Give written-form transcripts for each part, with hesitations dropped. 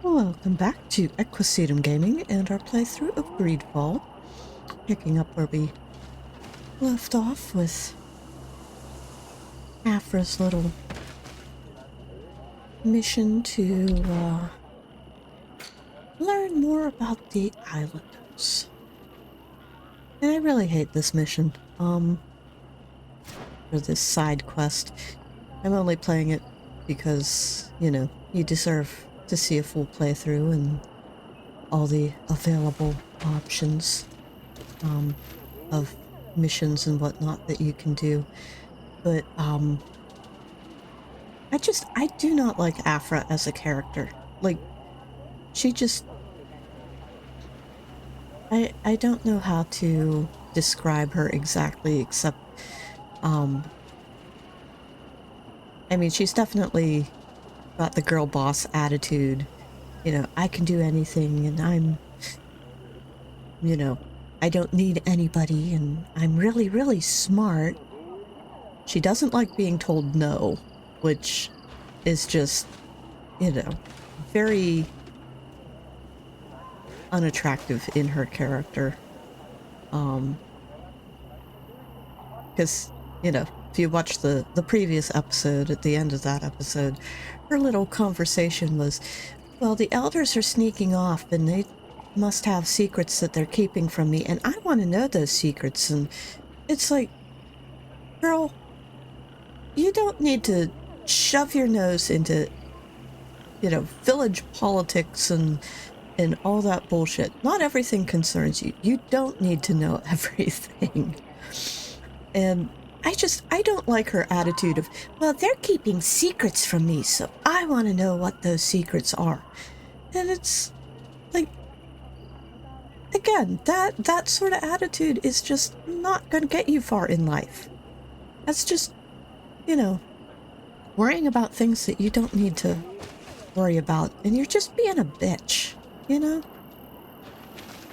Welcome back to Equisetum Gaming and our playthrough of Greedfall. Picking up where we left off with Aphra's little mission to learn more about the islanders. And I really hate this mission, or this side quest. I'm only playing it because, you know, you deserve to see a full playthrough and all the available options of missions and whatnot that you can do. But I do not like Aphra as a character. Like, she just, I don't know how to describe her exactly, except I mean, she's definitely got the girl boss attitude. You know, I can do anything and I'm, you know, I don't need anybody and I'm really, really smart. She doesn't like being told no, which is just, you know, very unattractive in her character. Because, you know, if you watch the previous episode, at the end of that episode, her little conversation was, well, the elders are sneaking off and they must have secrets that they're keeping from me and I want to know those secrets. And it's like, girl, you don't need to shove your nose into, you know, village politics and all that bullshit. Not everything concerns you. You don't need to know everything. And I don't like her attitude of, well, they're keeping secrets from me, so I want to know what those secrets are. And it's like, again, that sort of attitude is just not going to get you far in life. That's just, you know, worrying about things that you don't need to worry about, and you're just being a bitch, you know?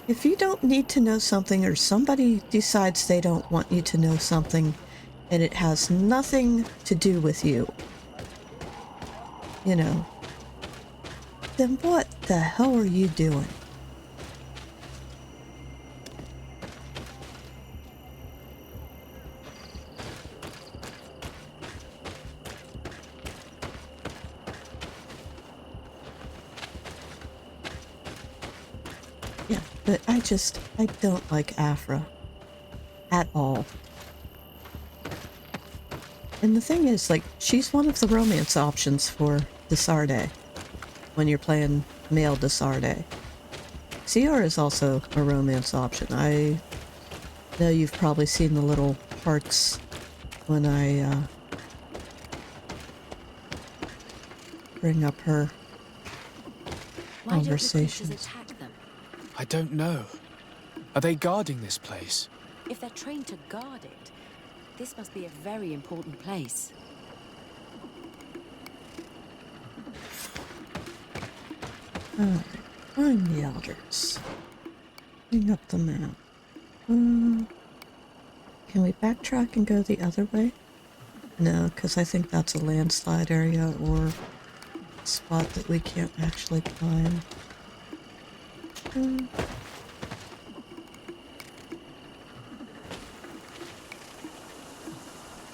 If you don't need to know something, or somebody decides they don't want you to know something, and it has nothing to do with you, you know, then what the hell are you doing? Yeah, but I don't like Aphra at all. And the thing is, like, she's one of the romance options for the Sardet when you're playing male de Sardet. Siora is also a romance option. I know you've probably seen the little hearts when I bring up her conversations. Why don't the creatures attack them? I don't know. Are they guarding this place? If they're trained to guard it, this must be a very important place. Alright, find the elders. Bring up the map. Can we backtrack and go the other way? No, because I think that's a landslide area or a spot that we can't actually climb.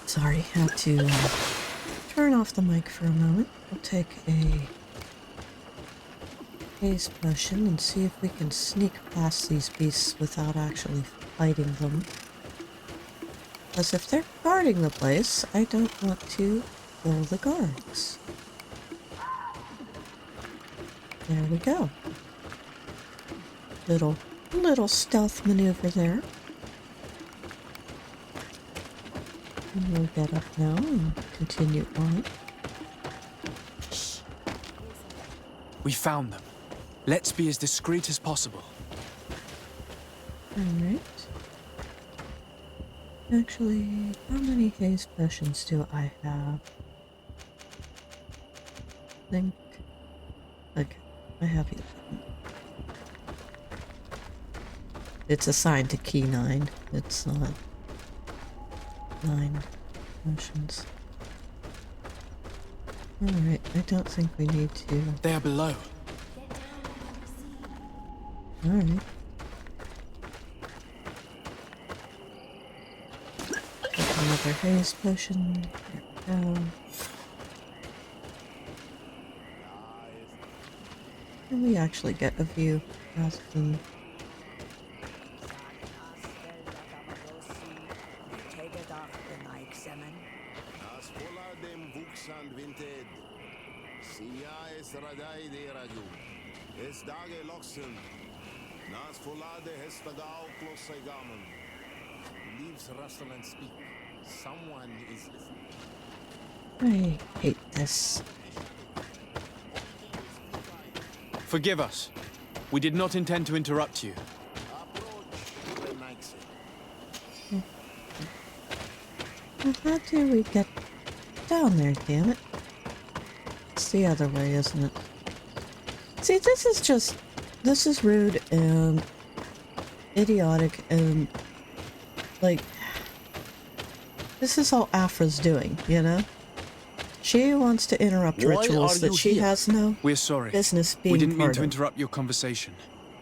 Sorry, had to turn off the mic for a moment. We'll take a haze potion and see if we can sneak past these beasts without actually fighting them. Because if they're guarding the place, I don't want to kill the guards. There we go. Little stealth maneuver there. And we'll get up now and continue on. Shh. We found them. Let's be as discreet as possible. Alright. Actually, how many haze potions do I have? I think... Okay, I have 11. It's assigned to key 9. It's not 9 potions. Alright, I don't think we need to... They are below. Alright. Another haze potion. There we go. And we actually get a view rather than... Leaves rustle and speak. Someone is listening. I hate this. Forgive us. We did not intend to interrupt you. Well, how do we get down there, damn it? It's the other way, isn't it? See, this is rude and idiotic and, like, this is all Aphra's doing, you know? She wants to interrupt rituals that she has no We're sorry. business being We didn't mean part to of. interrupt your conversation.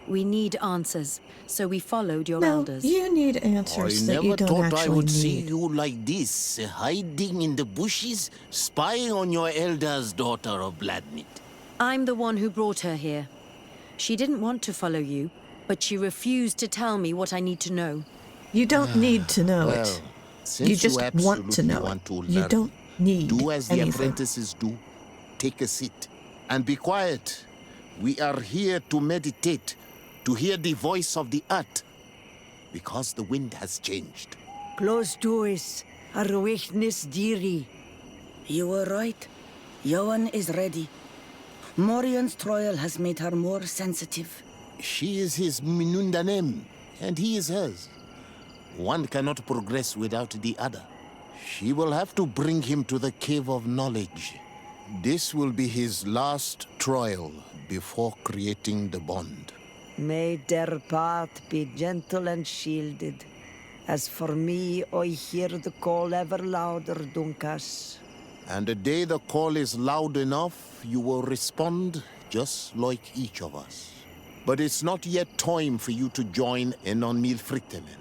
We need answers, so we followed your No, elders. you need I answers that you never don't thought actually I would need. see you like this, hiding in the bushes, spying on your elder's daughter of Bloodmeat. I'm the one who brought her here. She didn't want to follow you, but she refused to tell me what I need to know. You don't need to know Well, it. since You just want to absolutely know want it. to You learn, don't need do as the anything. apprentices do. Take a seat and be quiet. We are here to meditate, to hear the voice of the earth, because the wind has changed. Close doors are weakness, dearie. You were right. Johan is ready. Morian's trial has made her more sensitive. She is his Minundanem, and he is hers. One cannot progress without the other. She will have to bring him to the Cave of Knowledge. This will be his last trial before creating the bond. May their path be gentle and shielded. As for me, I hear the call ever louder, Dunkas. And the day the call is loud enough, you will respond just like each of us. But it's not yet time for you to join in on Milfrictemen.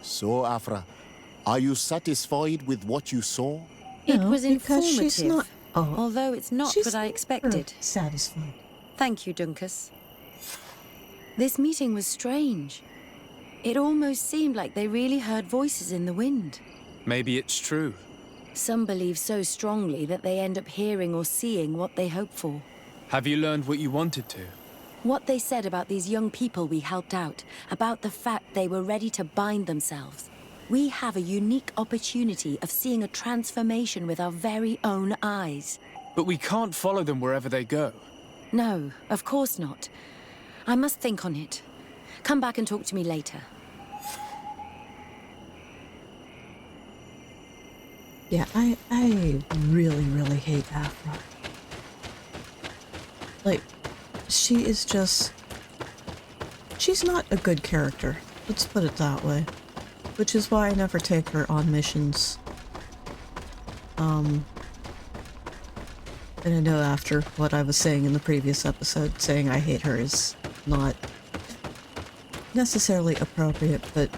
So, Aphra, are you satisfied with what you saw? It No, was because informative, she's not. Oh, although it's not she's what I never expected. satisfied. Thank you, Dunkas. This meeting was strange. It almost seemed like they really heard voices in the wind. Maybe it's true. Some believe so strongly that they end up hearing or seeing what they hope for. Have you learned what you wanted to? What they said about these young people we helped out, about the fact they were ready to bind themselves. We have a unique opportunity of seeing a transformation with our very own eyes. But we can't follow them wherever they go. No, of course not. I must think on it. Come back and talk to me later. Yeah, I really, really hate Aphra. Like, she is just... She's not a good character. Let's put it that way. Which is why I never take her on missions. And I know after what I was saying in the previous episode, saying I hate her is not necessarily appropriate, but,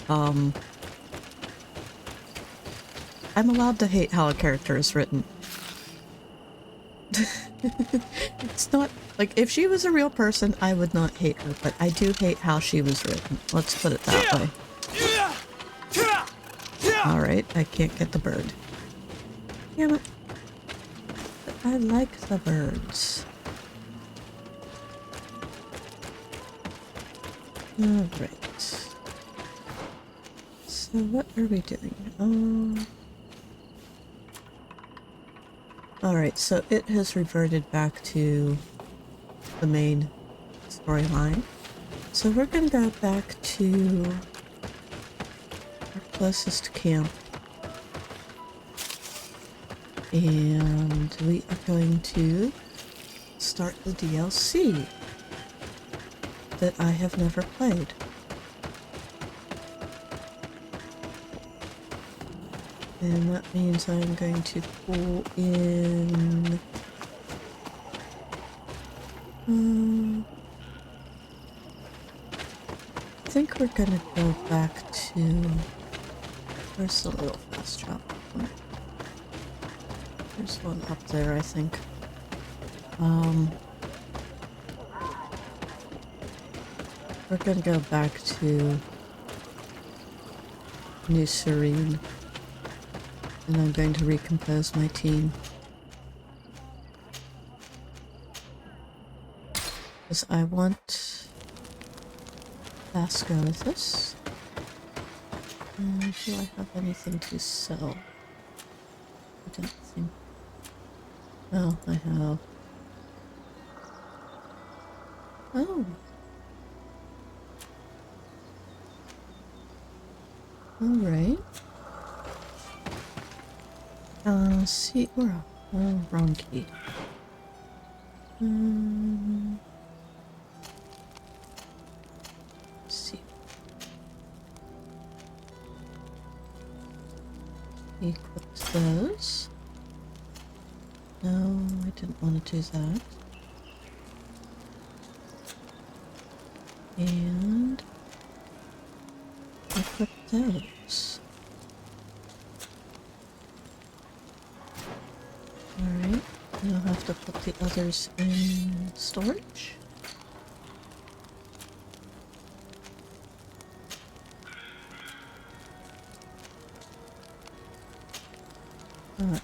I'm allowed to hate how a character is written. It's not... Like, if she was a real person, I would not hate her, but I do hate how she was written. Let's put it that way. Alright, I can't get the bird. Damn it. But I like the birds. Alright. So what are we doing? Alright, so it has reverted back to the main storyline. So we're gonna go back to our closest camp. And we are going to start the DLC that I have never played. And that means I'm going to pull in... think we're gonna go back to... Where's the little fast travel point? There's one up there, I think. We're gonna go back to New Serene. And I'm going to recompose my team. Because I want Vasco with us. Do I have anything to sell? I don't think. Oh, I have. Oh. Alright. Siora. Oh, wrong key. See. Equip those. No, I didn't want to do that. And equip those. Alright, and I'll have to put the others in storage. Alright.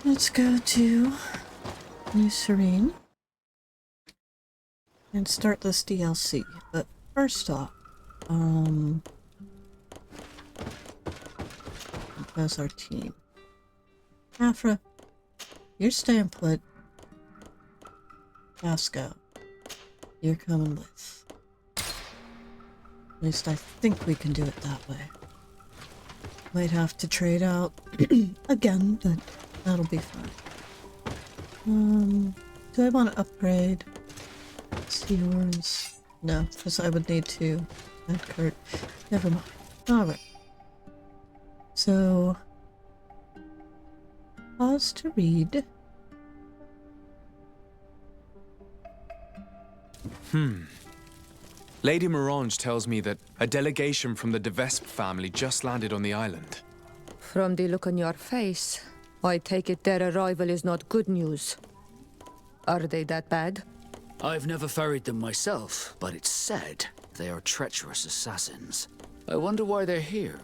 Let's go to New Serene and start this DLC. But first off, compose our team. Aphra, you're staying put. Vasco, you're coming with. At least I think we can do it that way. Might have to trade out again, but that'll be fine. Do I want to upgrade Siora's? No, because I would need to add Kurt. Never mind. Alright. So, pause to read. Lady Morange tells me that a delegation from the de Vespe family just landed on the island. From the look on your face, I take it their arrival is not good news. Are they that bad? I've never ferried them myself, but it's said they are treacherous assassins. I wonder why they're here.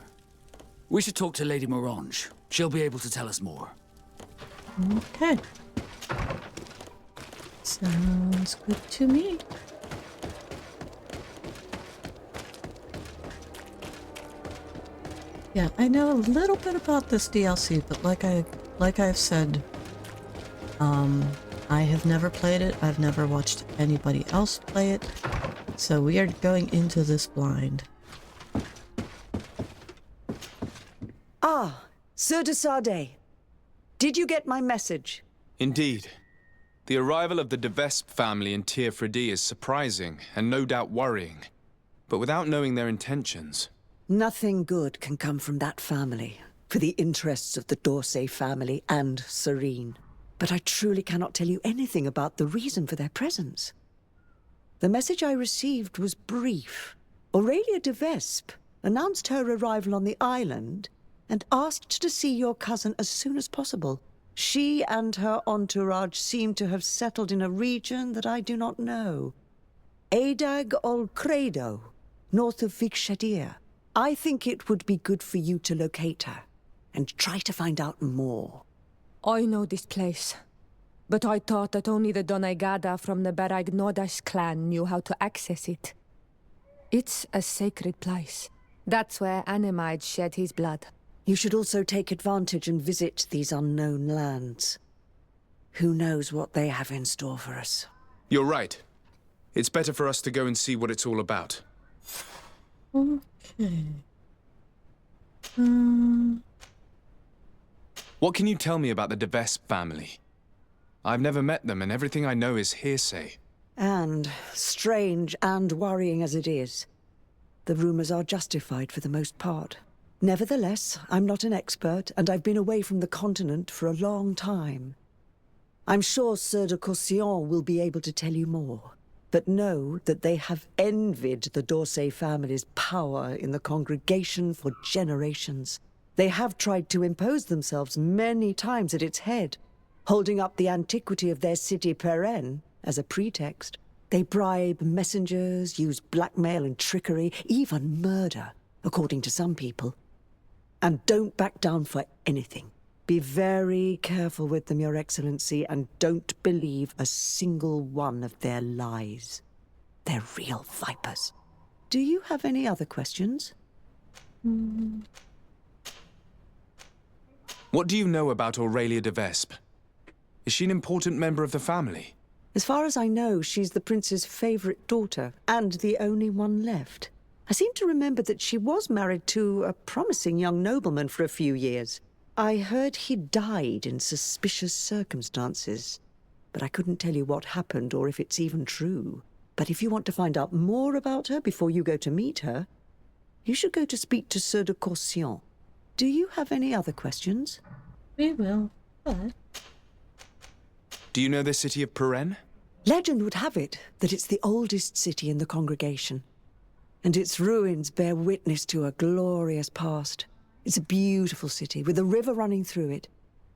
We should talk to Lady Morange. She'll be able to tell us more. Okay. Sounds good to me. Yeah, I know a little bit about this DLC, but like I've said, I have never played it. I've never watched anybody else play it. So we are going into this blind. Ah, Sir de Sardet. Did you get my message? Indeed. The arrival of the de Vespe family in Teer Fradee is surprising and no doubt worrying. But without knowing their intentions... Nothing good can come from that family, for the interests of the Dorsey family and Serene. But I truly cannot tell you anything about the reason for their presence. The message I received was brief. Aurelia de Vespe announced her arrival on the island and asked to see your cousin as soon as possible. She and her entourage seem to have settled in a region that I do not know. Adag ol Credo, north of Vikshadir. I think it would be good for you to locate her and try to find out more. I know this place, but I thought that only the Doneigada from the Baragnodas clan knew how to access it. It's a sacred place. That's where Animide shed his blood. You should also take advantage and visit these unknown lands. Who knows what they have in store for us? You're right. It's better for us to go and see what it's all about. Okay. What can you tell me about the de Vespe family? I've never met them, and everything I know is hearsay. And, strange and worrying as it is, the rumors are justified for the most part. Nevertheless, I'm not an expert, and I've been away from the continent for a long time. I'm sure Sir de Courcillon will be able to tell you more. but know that they have envied the Dorsey family's power in the congregation for generations. They have tried to impose themselves many times at its head, holding up the antiquity of their city Peren as a pretext. They bribe messengers, use blackmail and trickery, even murder, according to some people. And don't back down for anything. Be very careful with them, Your Excellency, and don't believe a single one of their lies. They're real vipers. Do you have any other questions? What do you know about Aurelia de Vespe? Is she an important member of the family? As far as I know, she's the prince's favorite daughter, and the only one left. I seem to remember that she was married to a promising young nobleman for a few years. I heard he died in suspicious circumstances, but I couldn't tell you what happened or if it's even true. But if you want to find out more about her before you go to meet her, you should go to speak to Sir de Coursion. Do you have any other questions? We will, but... Do you know the city of Peren? Legend would have it that it's the oldest city in the congregation, and its ruins bear witness to a glorious past. It's a beautiful city with a river running through it,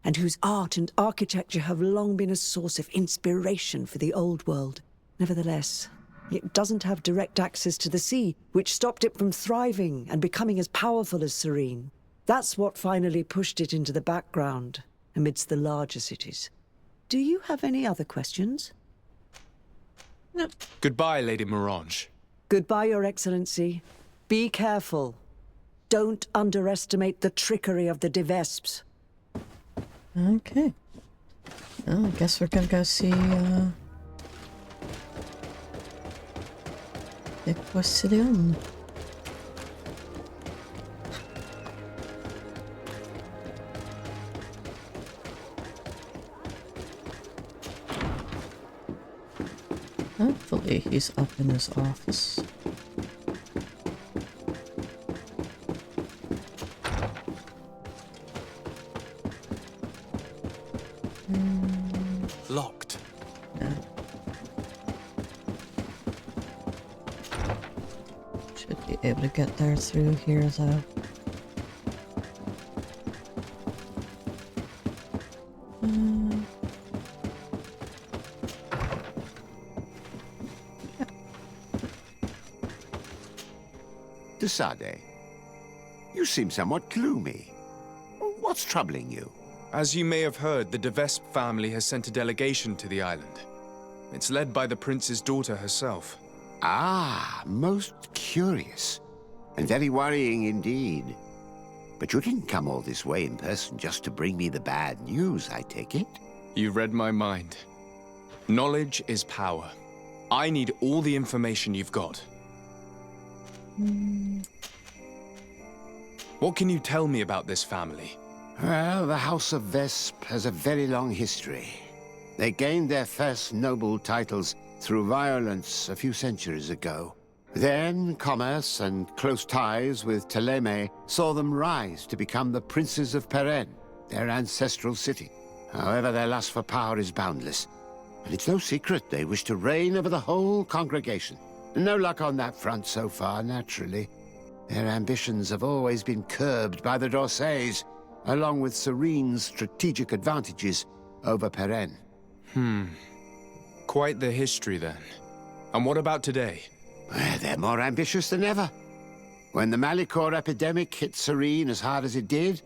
and whose art and architecture have long been a source of inspiration for the old world. Nevertheless, it doesn't have direct access to the sea, which stopped it from thriving and becoming as powerful as Serene. That's what finally pushed it into the background, amidst the larger cities. Do you have any other questions? No. Goodbye, Lady Morange. Goodbye, Your Excellency. Be careful. Don't underestimate the trickery of the de Vespes. Okay. Well, I guess we're gonna go see, the Postillon. Hopefully he's up in his office. Locked. No. Should be able to get there through here though. De Sardet, you seem somewhat gloomy. What's troubling you? As you may have heard, the de Vespe family has sent a delegation to the island. It's led by the prince's daughter herself. Ah, most curious. And very worrying indeed. But you didn't come all this way in person just to bring me the bad news, I take it? You read my mind. Knowledge is power. I need all the information you've got. What can you tell me about this family? Well, the House of Vespe has a very long history. They gained their first noble titles through violence a few centuries ago. Then, commerce and close ties with Ptolemy saw them rise to become the princes of Peren, their ancestral city. However, their lust for power is boundless, and it's no secret they wish to reign over the whole congregation. No luck on that front so far, naturally. Their ambitions have always been curbed by the Dorseys, along with Serene's strategic advantages over Peren. Quite the history, then. And what about today? Well, they're more ambitious than ever. When the Malichor epidemic hit Serene as hard as it did,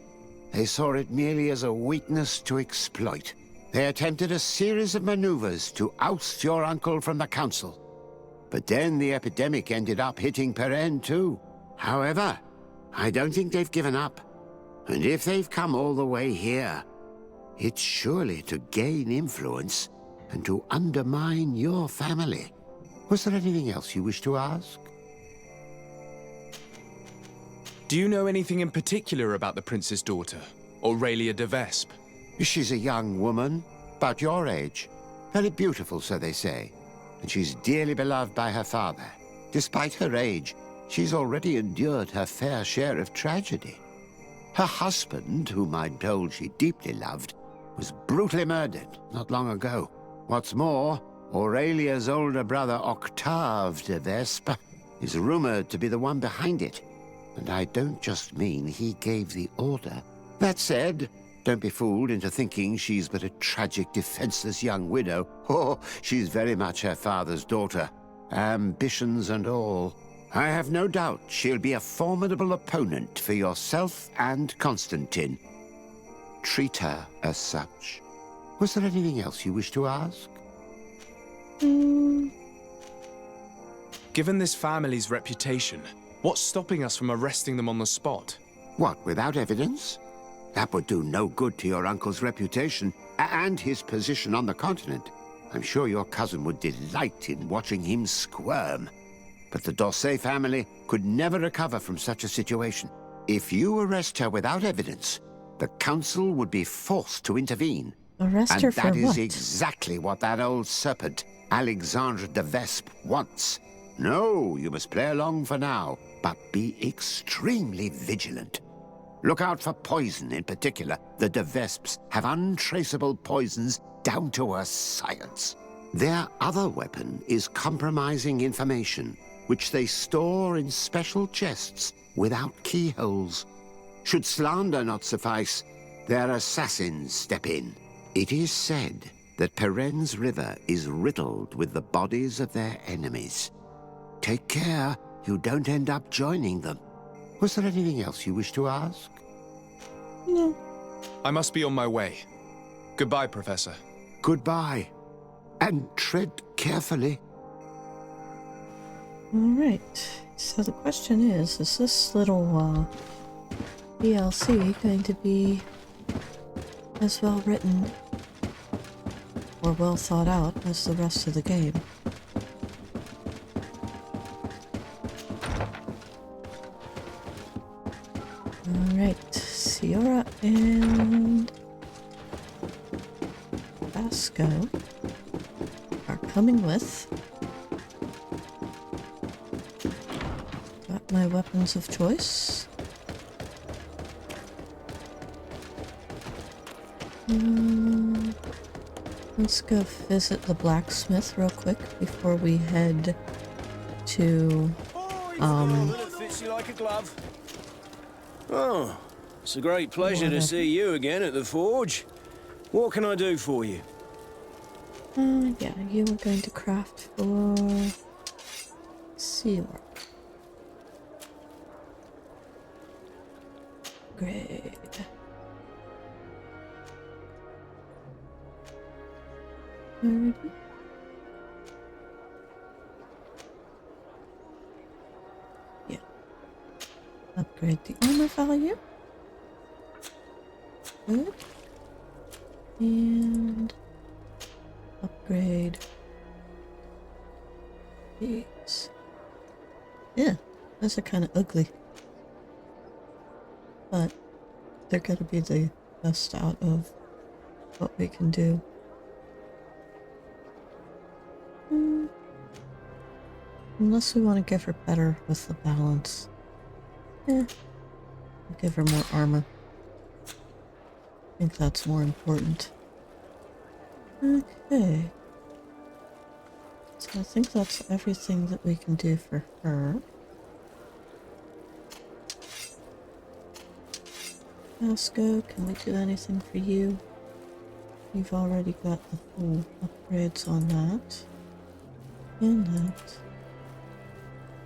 they saw it merely as a weakness to exploit. They attempted a series of maneuvers to oust your uncle from the council. But then the epidemic ended up hitting Peren too. However, I don't think they've given up. And if they've come all the way here, it's surely to gain influence and to undermine your family. Was there anything else you wish to ask? Do you know anything in particular about the prince's daughter, Aurelia de Vespe? She's a young woman, about your age. Very beautiful, so they say. And she's dearly beloved by her father. Despite her age, she's already endured her fair share of tragedy. Her husband, whom I'm told she deeply loved, was brutally murdered not long ago. What's more, Aurelia's older brother, Octave de Vespe, is rumored to be the one behind it. And I don't just mean he gave the order. That said, don't be fooled into thinking she's but a tragic, defenseless young widow. Oh, she's very much her father's daughter. Ambitions and all. I have no doubt she'll be a formidable opponent for yourself and Constantine. Treat her as such. Was there anything else you wish to ask? Given this family's reputation, what's stopping us from arresting them on the spot? What, without evidence? That would do no good to your uncle's reputation and his position on the continent. I'm sure your cousin would delight in watching him squirm. But the Dorsey family could never recover from such a situation. If you arrest her without evidence, the council would be forced to intervene. Arrest her for And that is what? exactly what that old serpent, Alexandre de Vespe, wants. No, you must play along for now, but be extremely vigilant. Look out for poison in particular. The de Vespes have untraceable poisons down to a science. Their other weapon is compromising information, which they store in special chests without keyholes. Should slander not suffice, their assassins step in. It is said that Peren's river is riddled with the bodies of their enemies. Take care you don't end up joining them. Was there anything else you wish to ask? No. I must be on my way. Goodbye, Professor. Goodbye. And tread carefully. Alright. So the question is this little DLC going to be as well written or well thought out as the rest of the game? Alright, Siora and Vasco are coming with. Got my weapons of choice. Let's go visit the blacksmith real quick before we head to That fits you like a glove. Oh, it's a great pleasure to see you again at the forge. What can I do for you? yeah, you were going to craft for Siora. Great. Alrighty. Yeah. Upgrade the armor value. Good. And upgrade these. Yeah, those are kind of ugly. But they're going to be the best out of what we can do. Unless we want to give her better with the balance. I'll give her more armor. I think that's more important. Okay. So I think that's everything that we can do for her. Vasco, can we do anything for you? You've already got the full upgrades on that. And that.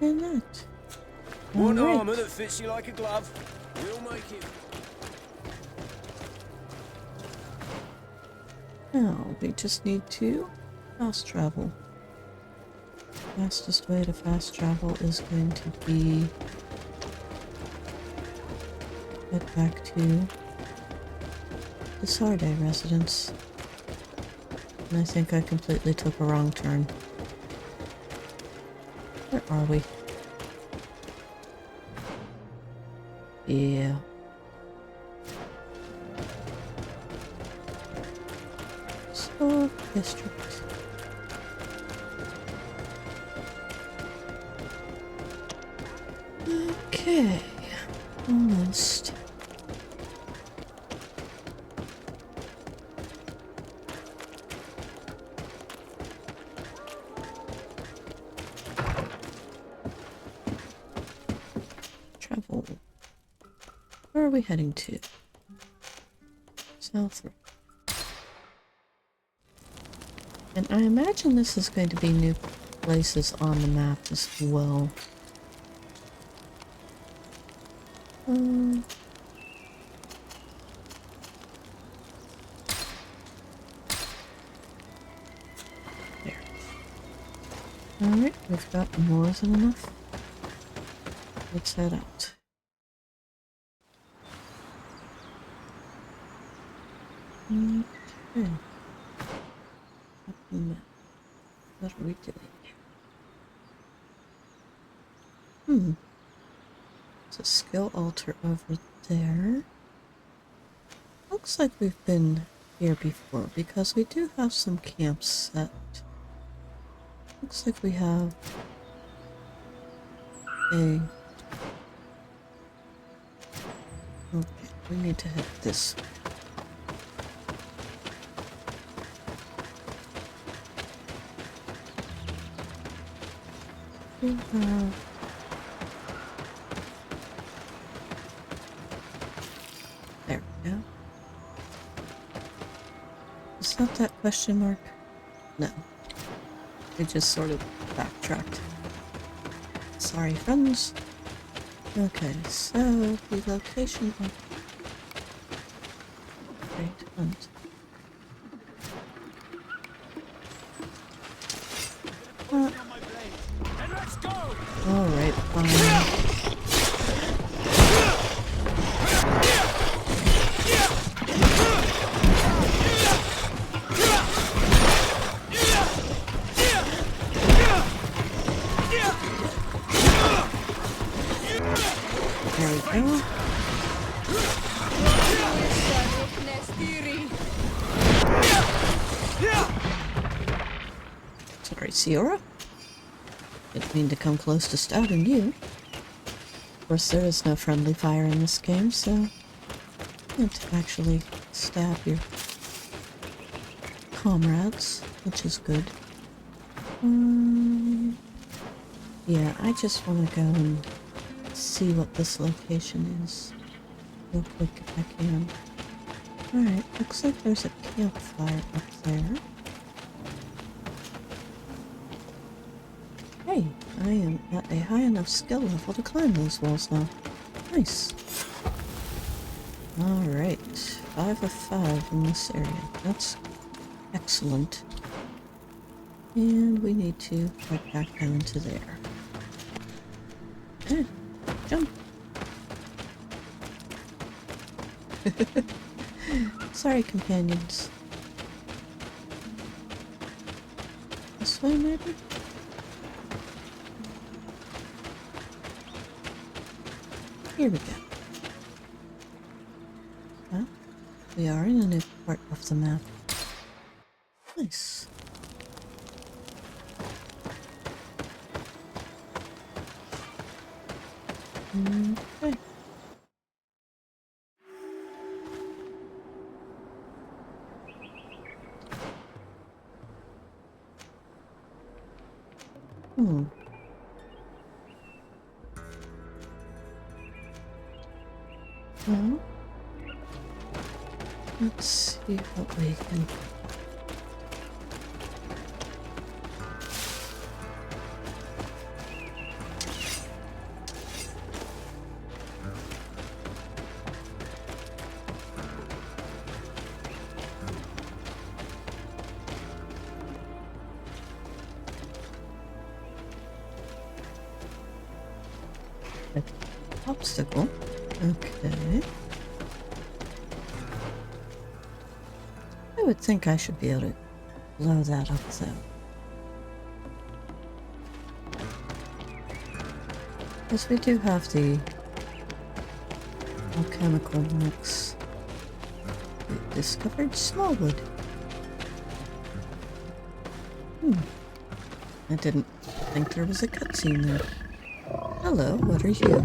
And that. One Alright. armor that fits you like a glove. We'll make it. Now, we just need to fast travel. Fastest way to fast travel is going to be head back to the Sardet residence. And I think I completely took a wrong turn. Where are we? Yeah. Sword District. Okay. Almost. Where are we heading to? South. And I imagine this is going to be new places on the map as well. There. Alright, we've got more than enough. Let's head out. Okay. What are we doing? There's a skill altar over there. Looks like we've been here before because we do have some camps set. Looks like we have a... Okay, we need to head this way. We have... There we go. Is that that question mark? No. We just sort of backtracked. Sorry, friends. Okay, so the location of Great Hunt. Alright, fine. There we go. Sorry, Siora. Didn't mean to come close to stabbing you. Of course, there is no friendly fire in this game, so you can't actually stab your comrades, which is good. Yeah, I just want to go and see what this location is real quick if I can. Alright, looks like there's a campfire up there. Hey, I am at a high enough skill level to climb those walls now. Nice. Alright, 5 of 5 in this area. That's excellent. And we need to head back down to there. Jump. Sorry, companions. This way, maybe? Here we go. Well, we are in a new part of the map. Nice. Okay. Well, let's see what we can... Obstacle. Okay. I would think I should be able to blow that up though. Because we do have the alchemical mix. We discovered smallwood. I didn't think there was a cutscene there. Hello, what are you?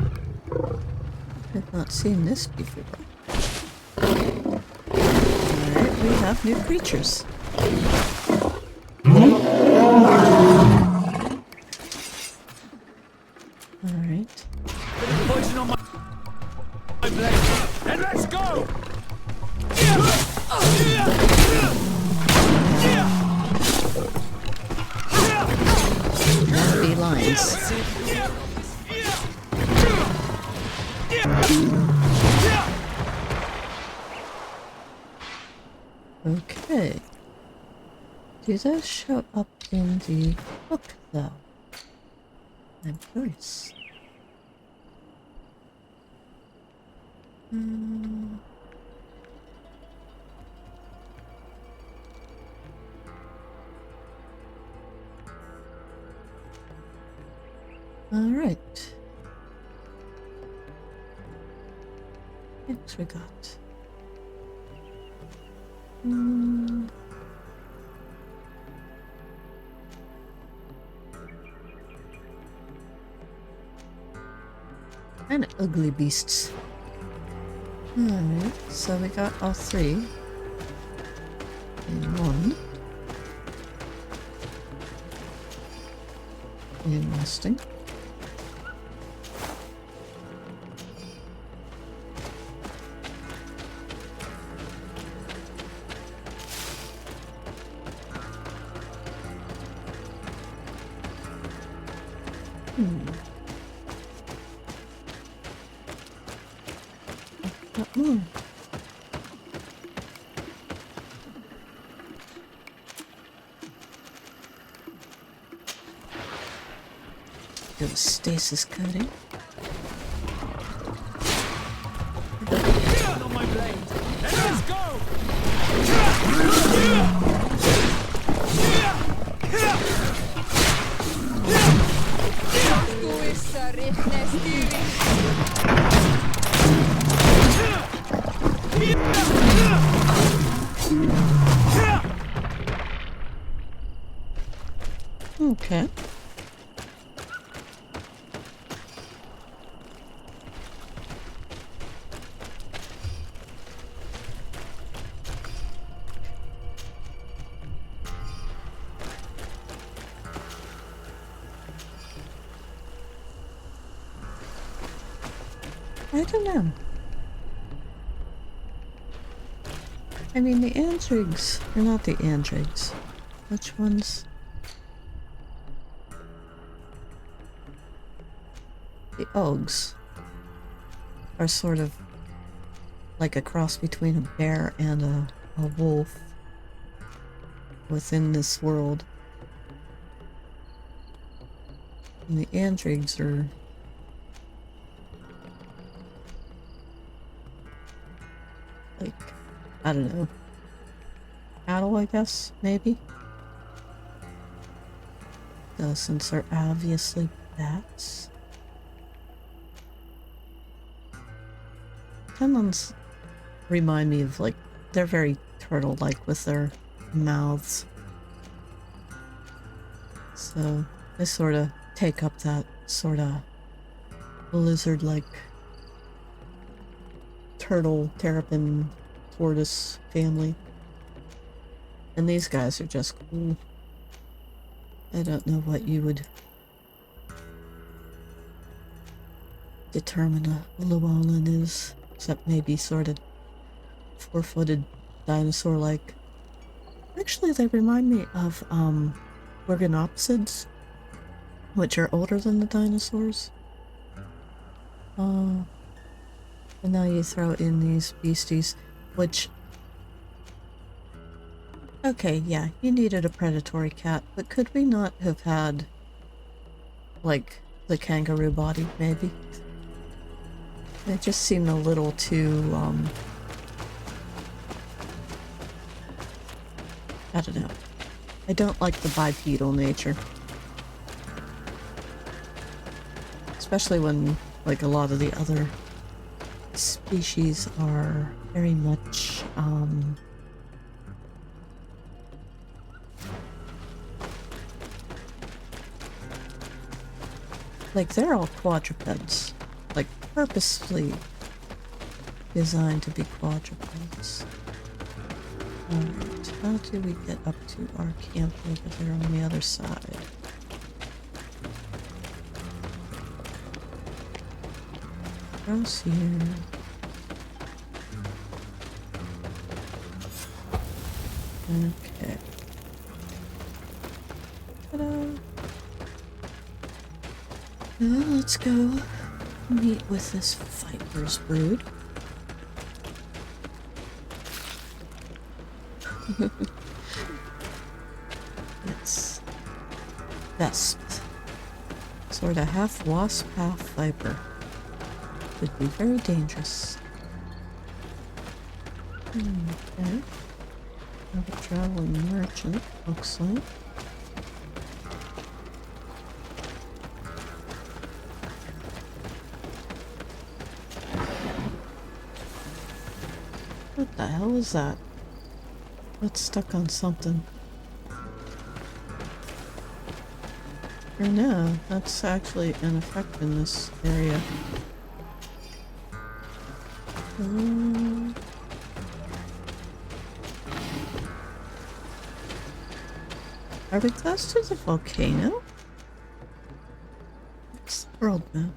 I've not seen this before. Alright, we have new creatures. Alright. Poison on my blade. Okay. Do those show up in the book, though? I'm curious. All right. Next we got. And ugly beasts. Alright, so we got all three in one. Interesting. Got more. Go to stasis coding. On my blade. Let's go! Okay. I don't know. I mean, the Andrigs, or not the Andrigs. Which ones? The Ogs are sort of like a cross between a bear and a wolf within this world. And the Andrigs are like, I don't know, cattle, I guess, maybe? Since they're obviously bats. Tenlons remind me of, like, they're very turtle-like with their mouths. So they sort of take up that sort of lizard-like turtle, terrapin, tortoise family. And these guys are just cool. I don't know what you would determine a Llewellyn is, except maybe sort of four-footed dinosaur-like. Actually, they remind me of organopsids, which are older than the dinosaurs. And now you throw in these beasties, which... Okay, yeah, you needed a predatory cat, but could we not have had, like, the kangaroo body, maybe? It just seemed a little too, I don't know. I don't like the bipedal nature. Especially when, like, a lot of the other species are very much, like, they're all quadrupeds. Like, purposely designed to be quadrupeds. Alright, how do we get up to our camp over there on the other side? Across here. Okay. Ta-da! Now let's go meet with this Viper's brood. It's Vespe. Sort of half wasp, half viper. Could be very dangerous. Okay. Another traveling merchant, looks like. What the hell is that? It's stuck on something. Or no, that's actually an effect in this area. Are we close to the volcano? What's the world map?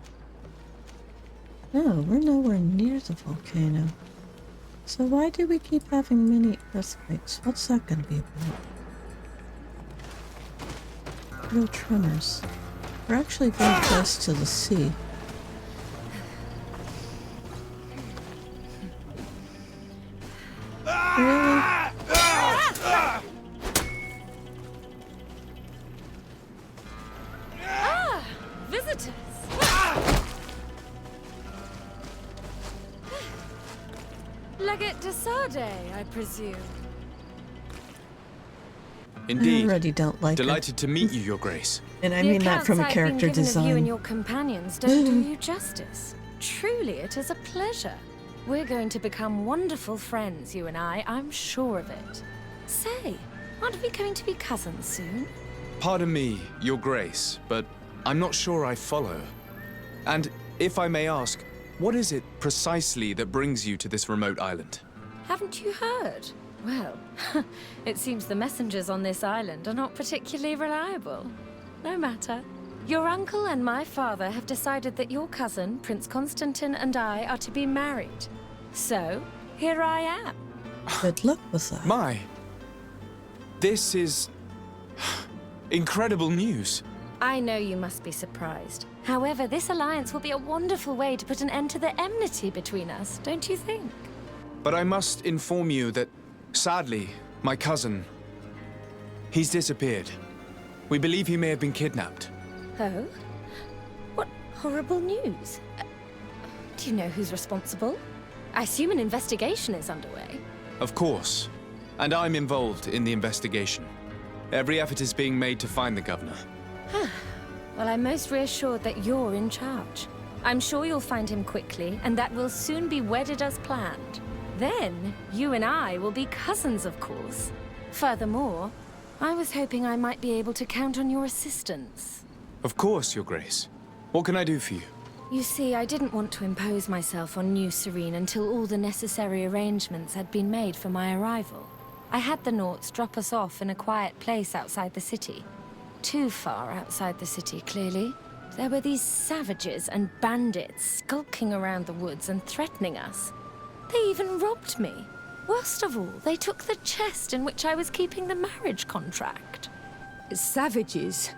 No, we're nowhere near the volcano. So why do we keep having mini earthquakes? What's that gonna be about? Real tremors. We're actually very close to the sea. Really? Visitors! Legate de Sardet, I presume. Indeed. I already don't like Delighted to meet you, Your Grace. And I mean that from a character The accounts I've been given of you and design. your companions don't do you justice. Truly, it is a pleasure. We're going to become wonderful friends, you and I'm sure of it. Say, aren't we going to be cousins soon? Pardon me, Your Grace, but I'm not sure I follow. And if I may ask, what is it precisely that brings you to this remote island? Haven't you heard? Well, it seems the messengers on this island are not particularly reliable. No matter. Your uncle and my father have decided that your cousin, Prince Constantine, and I are to be married. So, here I am. Good luck with that. My, this is incredible news. I know you must be surprised. However, this alliance will be a wonderful way to put an end to the enmity between us, don't you think? But I must inform you that, sadly, my cousin, he's disappeared. We believe he may have been kidnapped. Oh? What horrible news. Do you know who's responsible? I assume an investigation is underway. Of course. And I'm involved in the investigation. Every effort is being made to find the governor. Well, I'm most reassured that you're in charge. I'm sure you'll find him quickly, and that we'll soon be wedded as planned. Then, you and I will be cousins, of course. Furthermore, I was hoping I might be able to count on your assistance. Of course, Your Grace. What can I do for you? You see, I didn't want to impose myself on New Serene until all the necessary arrangements had been made for my arrival. I had the Nauts drop us off in a quiet place outside the city. Too far outside the city, clearly. There were these savages and bandits skulking around the woods and threatening us. They even robbed me. Worst of all, they took the chest in which I was keeping the marriage contract. Savages?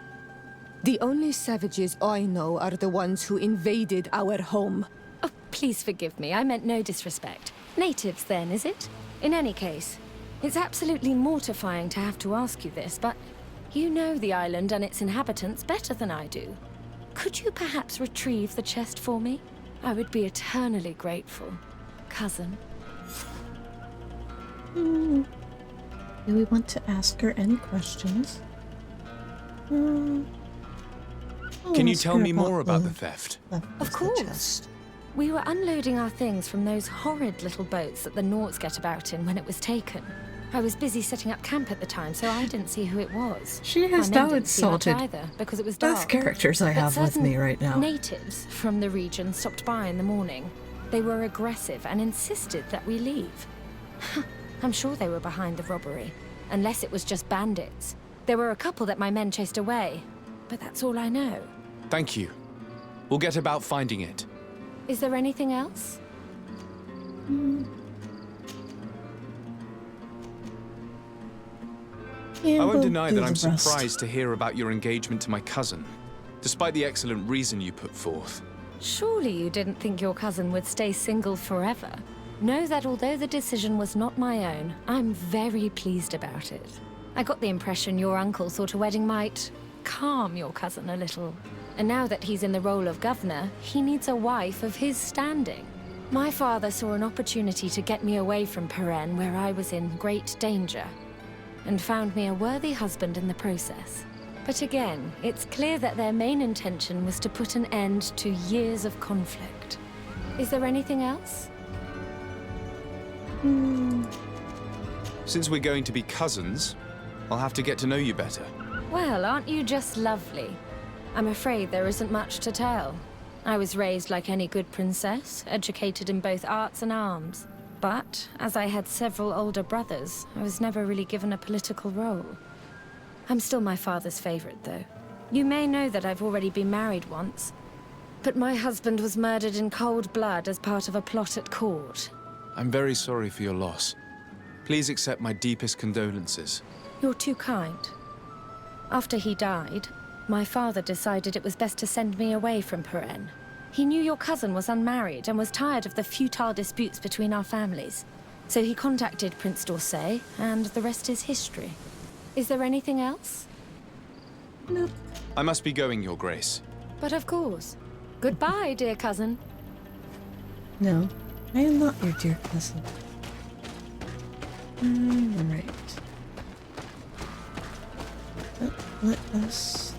The only savages I know are the ones who invaded our home. Oh, please forgive me. I meant no disrespect. Natives, then, is it? In any case, it's absolutely mortifying to have to ask you this, but you know the island and its inhabitants better than I do. Could you perhaps retrieve the chest for me? I would be eternally grateful, cousin. Do we want to ask her any questions? Can you ask tell her me more about the the theft? Of course. We were unloading our things from those horrid little boats that the Nauts get about in when it was taken. I was busy setting up camp at the time, so I didn't see who it was. She has My men now didn't see much insulted either, because it was dark. both characters I But have with me certain right now. Natives from the region stopped by in the morning. They were aggressive and insisted that we leave. I'm sure they were behind the robbery, unless it was just bandits. There were a couple that my men chased away, but that's all I know. Thank you. We'll get about finding it. Is there anything else? I won't deny that I'm surprised to hear about your engagement to my cousin, despite the excellent reason you put forth. Surely you didn't think your cousin would stay single forever. Know that although the decision was not my own, I'm very pleased about it. I got the impression your uncle thought a wedding might calm your cousin a little. And now that he's in the role of governor, he needs a wife of his standing. My father saw an opportunity to get me away from Peren, where I was in great danger, and found me a worthy husband in the process. But again, it's clear that their main intention was to put an end to years of conflict. Is there anything else? Since we're going to be cousins, I'll have to get to know you better. Well, aren't you just lovely? I'm afraid there isn't much to tell. I was raised like any good princess, educated in both arts and arms. But, as I had several older brothers, I was never really given a political role. I'm still my father's favorite, though. You may know that I've already been married once, but my husband was murdered in cold blood as part of a plot at court. I'm very sorry for your loss. Please accept my deepest condolences. You're too kind. After he died, my father decided it was best to send me away from Peren. He knew your cousin was unmarried and was tired of the futile disputes between our families. So he contacted Prince d'Orsay, and the rest is history. Is there anything else? No. I must be going, Your Grace. But of course. Goodbye, dear cousin. No, I am not your dear cousin. Alright. Let us...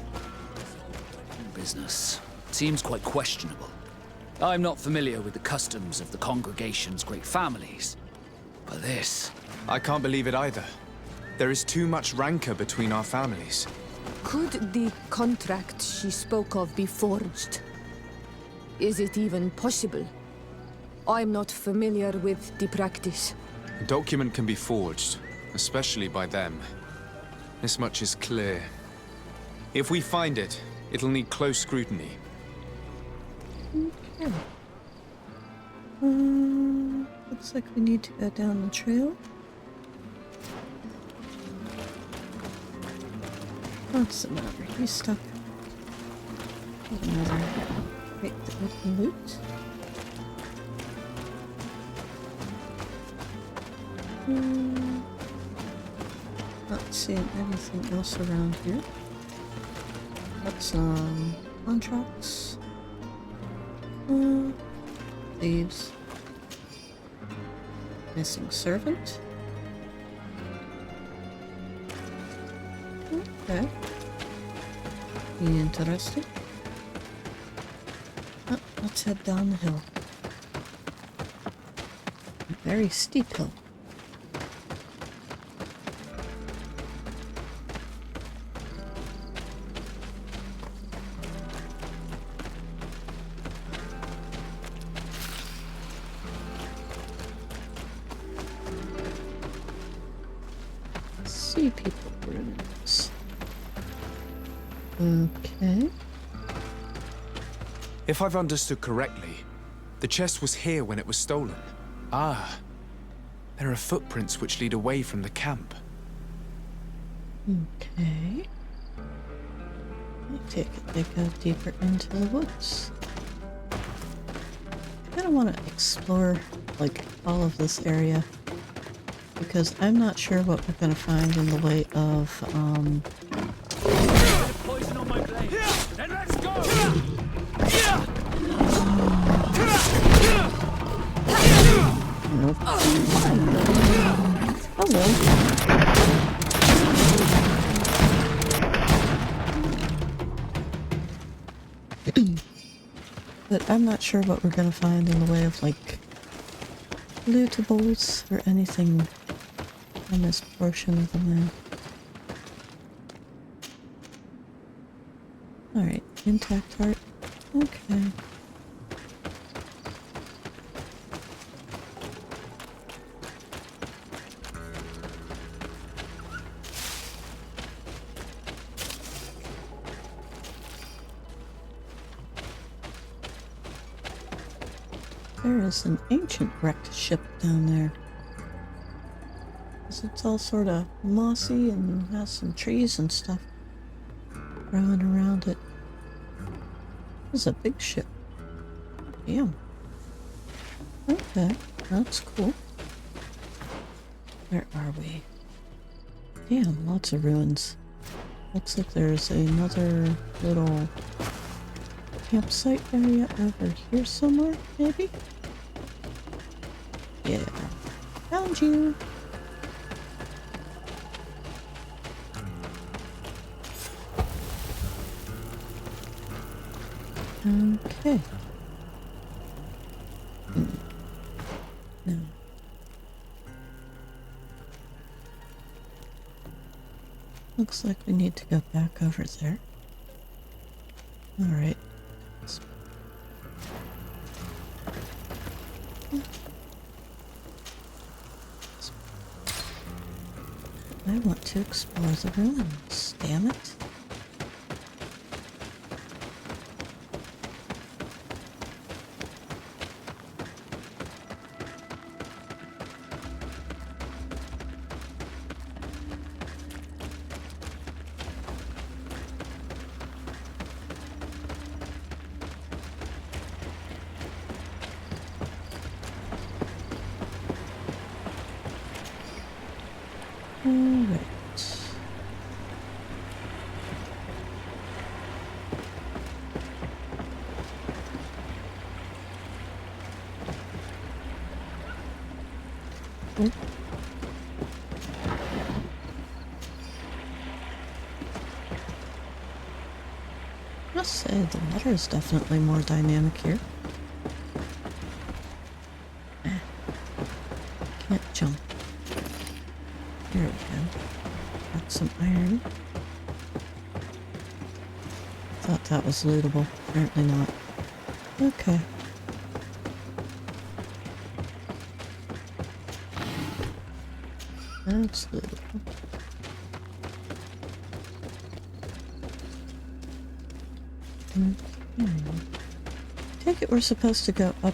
Business. Seems quite questionable. I'm not familiar with the customs of the congregation's great families, but this... I can't believe it either. There is too much rancor between our families. Could the contract she spoke of be forged? Is it even possible? I'm not familiar with the practice. A document can be forged, especially by them. This much is clear. If we find it, it'll need close scrutiny. Okay. Looks like we need to go down the trail. What's the matter? He's stuck. Doesn't matter. Wait, the open loot. Not seeing anything else around here. Got some contracts. Thieves. Missing servant. Okay. Interesting. Oh, let's head down the hill. A very steep hill. See people ruins. Okay. If I've understood correctly, the chest was here when it was stolen. Ah, there are footprints which lead away from the camp. Okay. I take it they go deeper into the woods. I kind of want to explore, like, all of this area, because I'm not sure what we're going to find in the way of, Poison on my blade. Then let's go. Nope. Hello. But I'm not sure what we're gonna find in the way of, like, lootables or anything on this portion of the map. Alright, intact heart. Okay. There is an ancient wrecked ship down there. It's all sort of mossy and has some trees and stuff growing around it. This is a big ship. Damn. Okay. That's cool. Where are we? Damn, lots of ruins. Looks like there's another little campsite area over here somewhere, maybe? Yeah. Found you! Okay. No. Looks like we need to go back over there. Alright. I want to explore the ruins, damn it. Alright. Oh. I must say, the water is definitely more dynamic here. Can't jump. Here we go. Got some iron. Thought that was lootable. Apparently not. Okay. That's lootable. Okay. Take it we're supposed to go up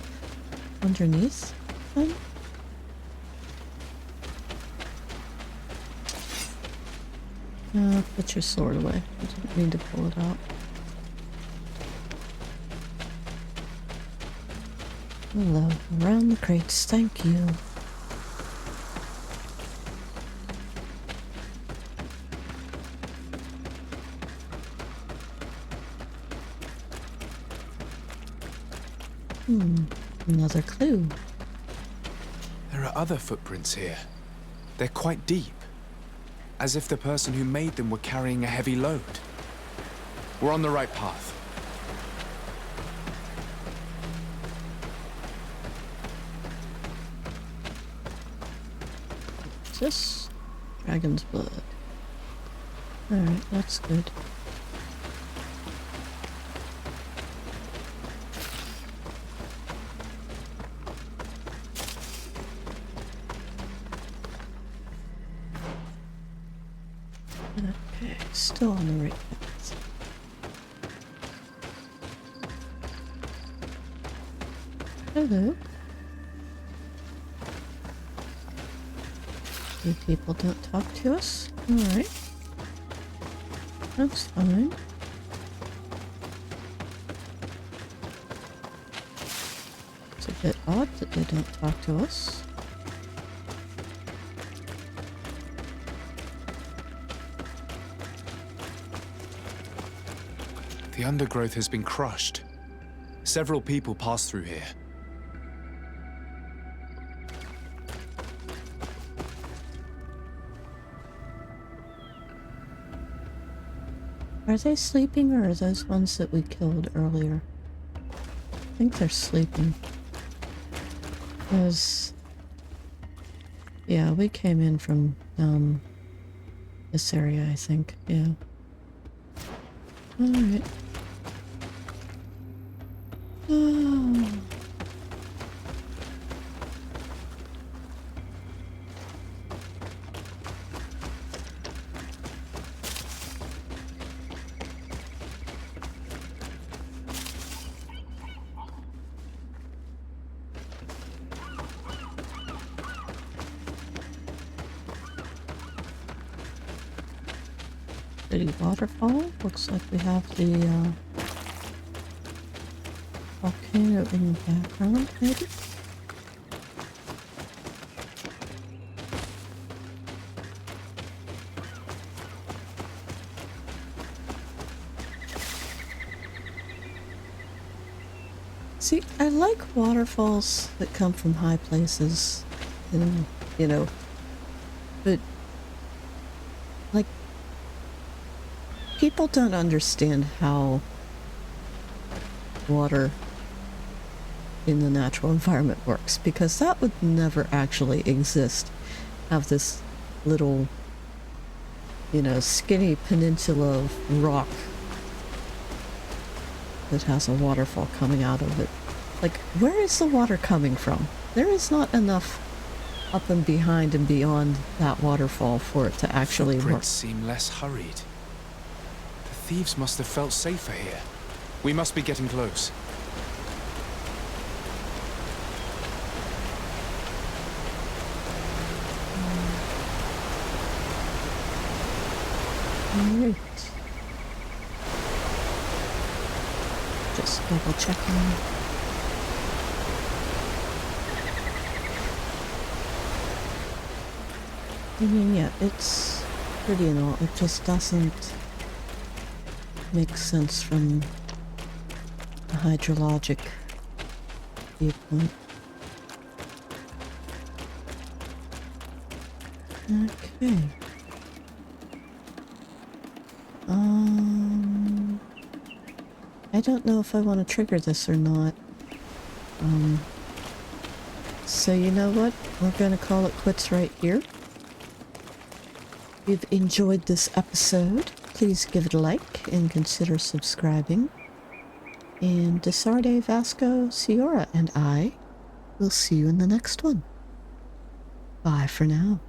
underneath then? Put your sword away. I didn't mean to pull it out. Hello. Around the crates. Thank you. Another clue. There are other footprints here. They're quite deep. As if the person who made them were carrying a heavy load. We're on the right path. What's this? Dragon's blood. Alright, that's good. Okay, still on the right path. Hello. You people don't talk to us? Alright. That's fine. It's a bit odd that they don't talk to us. The undergrowth has been crushed. Several people pass through here. Are they sleeping, or are those ones that we killed earlier? I think they're sleeping. Because, yeah, we came in from this area, I think. Yeah. Alright. Oh. Pretty waterfall. Looks like we have the volcano in the background, maybe? See, I like waterfalls that come from high places, and, you know, but, like, people don't understand how water in the natural environment works, because that would never actually exist. Have this little, you know, skinny peninsula of rock that has a waterfall coming out of it. Like, where is the water coming from? There is not enough up and behind and beyond that waterfall for it to actually work. Footprints seem less hurried. The thieves must have felt safer here. We must be getting close. Alright. Just double checking. I mean, yeah, it's pretty and all. It just doesn't make sense from a hydrologic viewpoint. Okay. I don't know if I want to trigger this or not. So you know what? We're gonna call it quits right here. If you've enjoyed this episode, please give it a like and consider subscribing. And Sardet, Vasco, Siora, and I will see you in the next one. Bye for now.